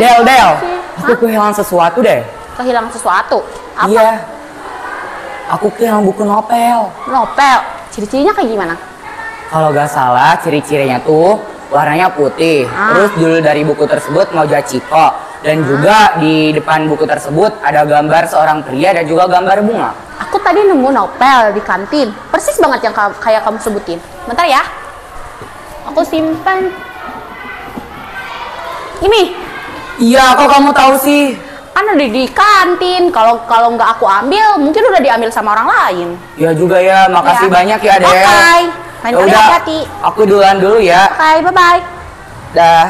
Del, aku kehilangan sesuatu deh. Kehilangan sesuatu? Apa? Iya. Aku kehilangan buku novel. Novel? Ciri-cirinya kayak gimana? Kalau gak salah, ciri-cirinya tuh warnanya putih. Terus judul dari buku tersebut Moja Chico. Dan juga di depan buku tersebut ada gambar seorang pria dan juga gambar bunga. Aku tadi nemu novel di kantin. Persis banget yang kayak kamu sebutin. Bentar ya. Aku simpan. Ini. Iya, kok kamu tahu sih? Kan ada di kantin. Kalau nggak aku ambil, mungkin udah diambil sama orang lain. Ya juga ya, makasih banyak ya Del. Bye. Main kali hati-hati. Aku duluan dulu ya. Bye, bye-bye. Dah.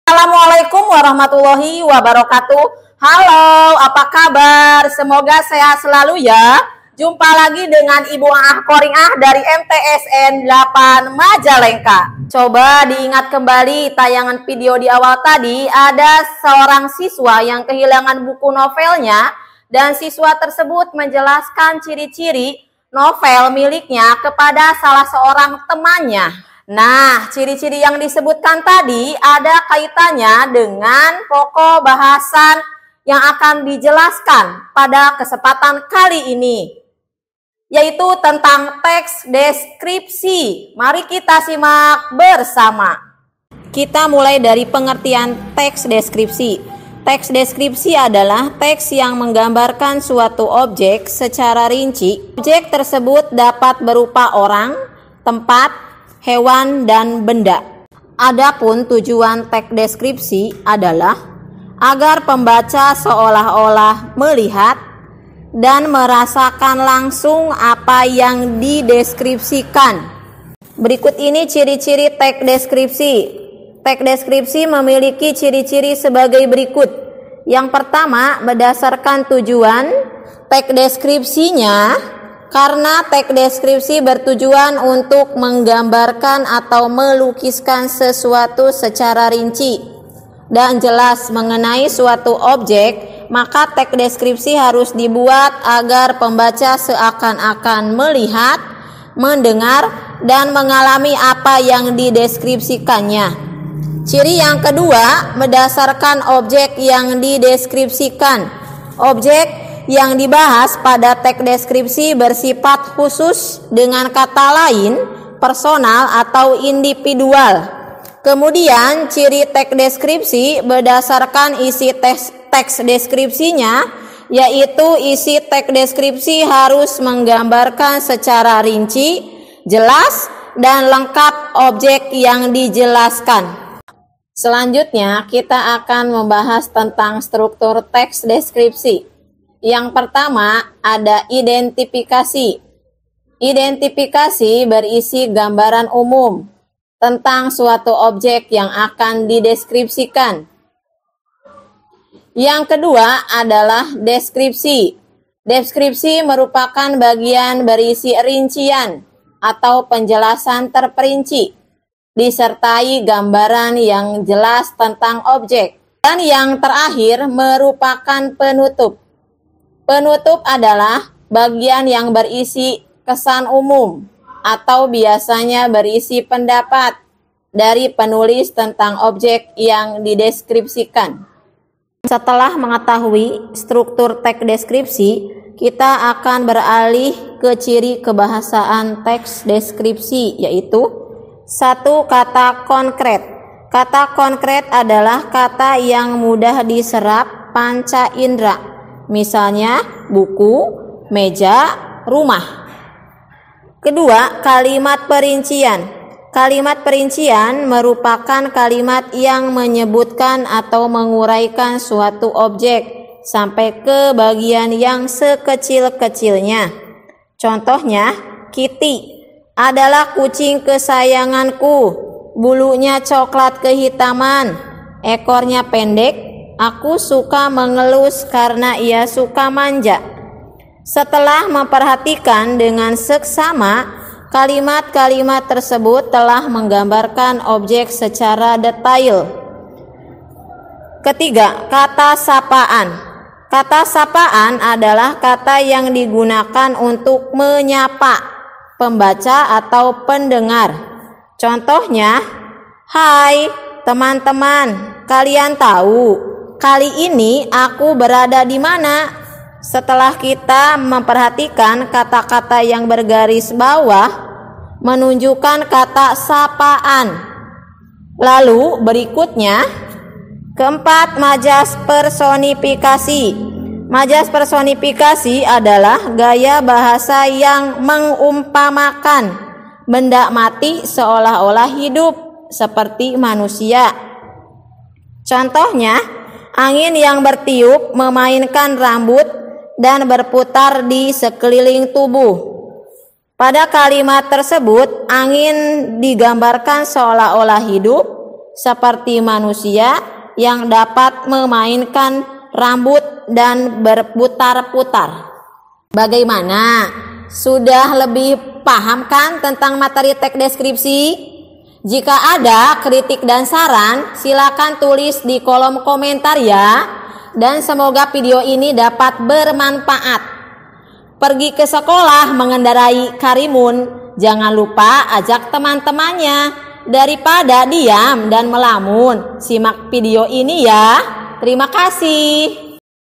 Assalamualaikum warahmatullahi wabarakatuh. Halo, apa kabar? Semoga sehat selalu ya. Jumpa lagi dengan Ibu Aah Koringah dari MTSN 8 Majalengka. Coba diingat kembali tayangan video di awal tadi, ada seorang siswa yang kehilangan buku novelnya dan siswa tersebut menjelaskan ciri-ciri novel miliknya kepada salah seorang temannya. Nah, ciri-ciri yang disebutkan tadi ada kaitannya dengan pokok bahasan yang akan dijelaskan pada kesempatan kali ini, yaitu tentang teks deskripsi. Mari kita simak bersama. Kita mulai dari pengertian teks deskripsi. Teks deskripsi adalah teks yang menggambarkan suatu objek secara rinci. Objek tersebut dapat berupa orang, tempat, hewan, dan benda. Adapun tujuan teks deskripsi adalah agar pembaca seolah-olah melihat dan merasakan langsung apa yang dideskripsikan. Berikut ini ciri-ciri teks deskripsi. Teks deskripsi memiliki ciri-ciri sebagai berikut. Yang pertama, berdasarkan tujuan teks deskripsinya, karena teks deskripsi bertujuan untuk menggambarkan atau melukiskan sesuatu secara rinci dan jelas mengenai suatu objek, maka teks deskripsi harus dibuat agar pembaca seakan-akan melihat, mendengar, dan mengalami apa yang dideskripsikannya. Ciri yang kedua, berdasarkan objek yang dideskripsikan. Objek yang dibahas pada teks deskripsi bersifat khusus, dengan kata lain personal atau individual. Kemudian ciri teks deskripsi berdasarkan isi teks deskripsinya, yaitu isi teks deskripsi harus menggambarkan secara rinci, jelas, dan lengkap objek yang dijelaskan. Selanjutnya kita akan membahas tentang struktur teks deskripsi. Yang pertama ada identifikasi. Identifikasi berisi gambaran umum tentang suatu objek yang akan dideskripsikan. Yang kedua adalah deskripsi. Deskripsi merupakan bagian berisi rincian atau penjelasan terperinci, disertai gambaran yang jelas tentang objek. Dan yang terakhir merupakan penutup. Penutup adalah bagian yang berisi kesan umum atau biasanya berisi pendapat dari penulis tentang objek yang dideskripsikan. Setelah mengetahui struktur teks deskripsi, kita akan beralih ke ciri kebahasaan teks deskripsi, yaitu 1. Kata konkret. Kata konkret adalah kata yang mudah diserap panca indera. Misalnya buku, meja, rumah. Kedua, kalimat perincian. Kalimat perincian merupakan kalimat yang menyebutkan atau menguraikan suatu objek sampai ke bagian yang sekecil-kecilnya. Contohnya, Kitty adalah kucing kesayanganku, bulunya coklat kehitaman, ekornya pendek, aku suka mengelus karena ia suka manja. Setelah memperhatikan dengan seksama, kalimat-kalimat tersebut telah menggambarkan objek secara detail. Ketiga, kata sapaan. Kata sapaan adalah kata yang digunakan untuk menyapa pembaca atau pendengar. Contohnya, hai teman-teman, kalian tahu kali ini aku berada di mana? Setelah kita memperhatikan kata-kata yang bergaris bawah menunjukkan kata sapaan. Lalu berikutnya, keempat, majas personifikasi. Majas personifikasi adalah gaya bahasa yang mengumpamakan benda mati seolah-olah hidup seperti manusia. Contohnya, angin yang bertiup memainkan rambut dan berputar di sekeliling tubuh. Pada kalimat tersebut, angin digambarkan seolah-olah hidup seperti manusia yang dapat memainkan rambut dan berputar-putar. Bagaimana? Sudah lebih paham kan tentang materi teks deskripsi? Jika ada kritik dan saran, silakan tulis di kolom komentar ya. Dan semoga video ini dapat bermanfaat. Pergi ke sekolah mengendarai Karimun, jangan lupa ajak teman-temannya. Daripada diam dan melamun, simak video ini ya. Terima kasih.